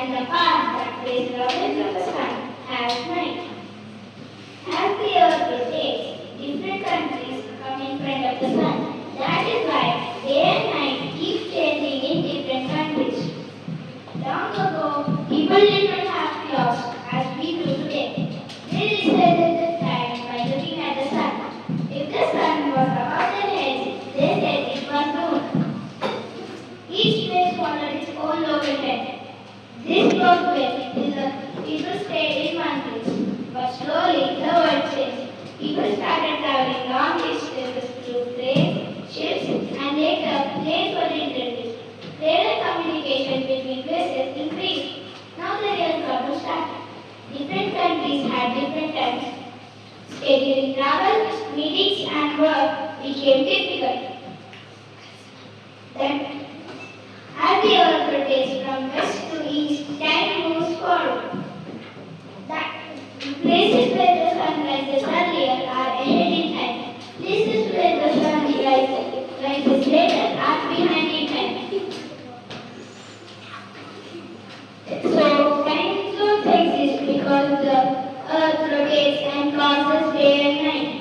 and the path that places away from the sun has night. As the earth rotates, different countries come in front of the sun. That is why day and night keep changing in different countries. Long ago, people did not have clocks as we do today. They decided the time by looking at the sun. If the sun was above their heads, they said it was noon. Each place followed its own local time. This worked well till the people stayed in one place. But slowly the world changed. People started traveling long distances through trains, ships, and later planes were introduced. Trade and communication between places increased. Now the real problem started. Different countries had different times. Scheduling travel, meetings, and work became difficult. Then, as the earth rotates from west to east, time moves forward. That places where the sun rises earlier are ahead in time. Places where the sun rises later are behind in time. So, time zones exist because the earth rotates and causes day and night.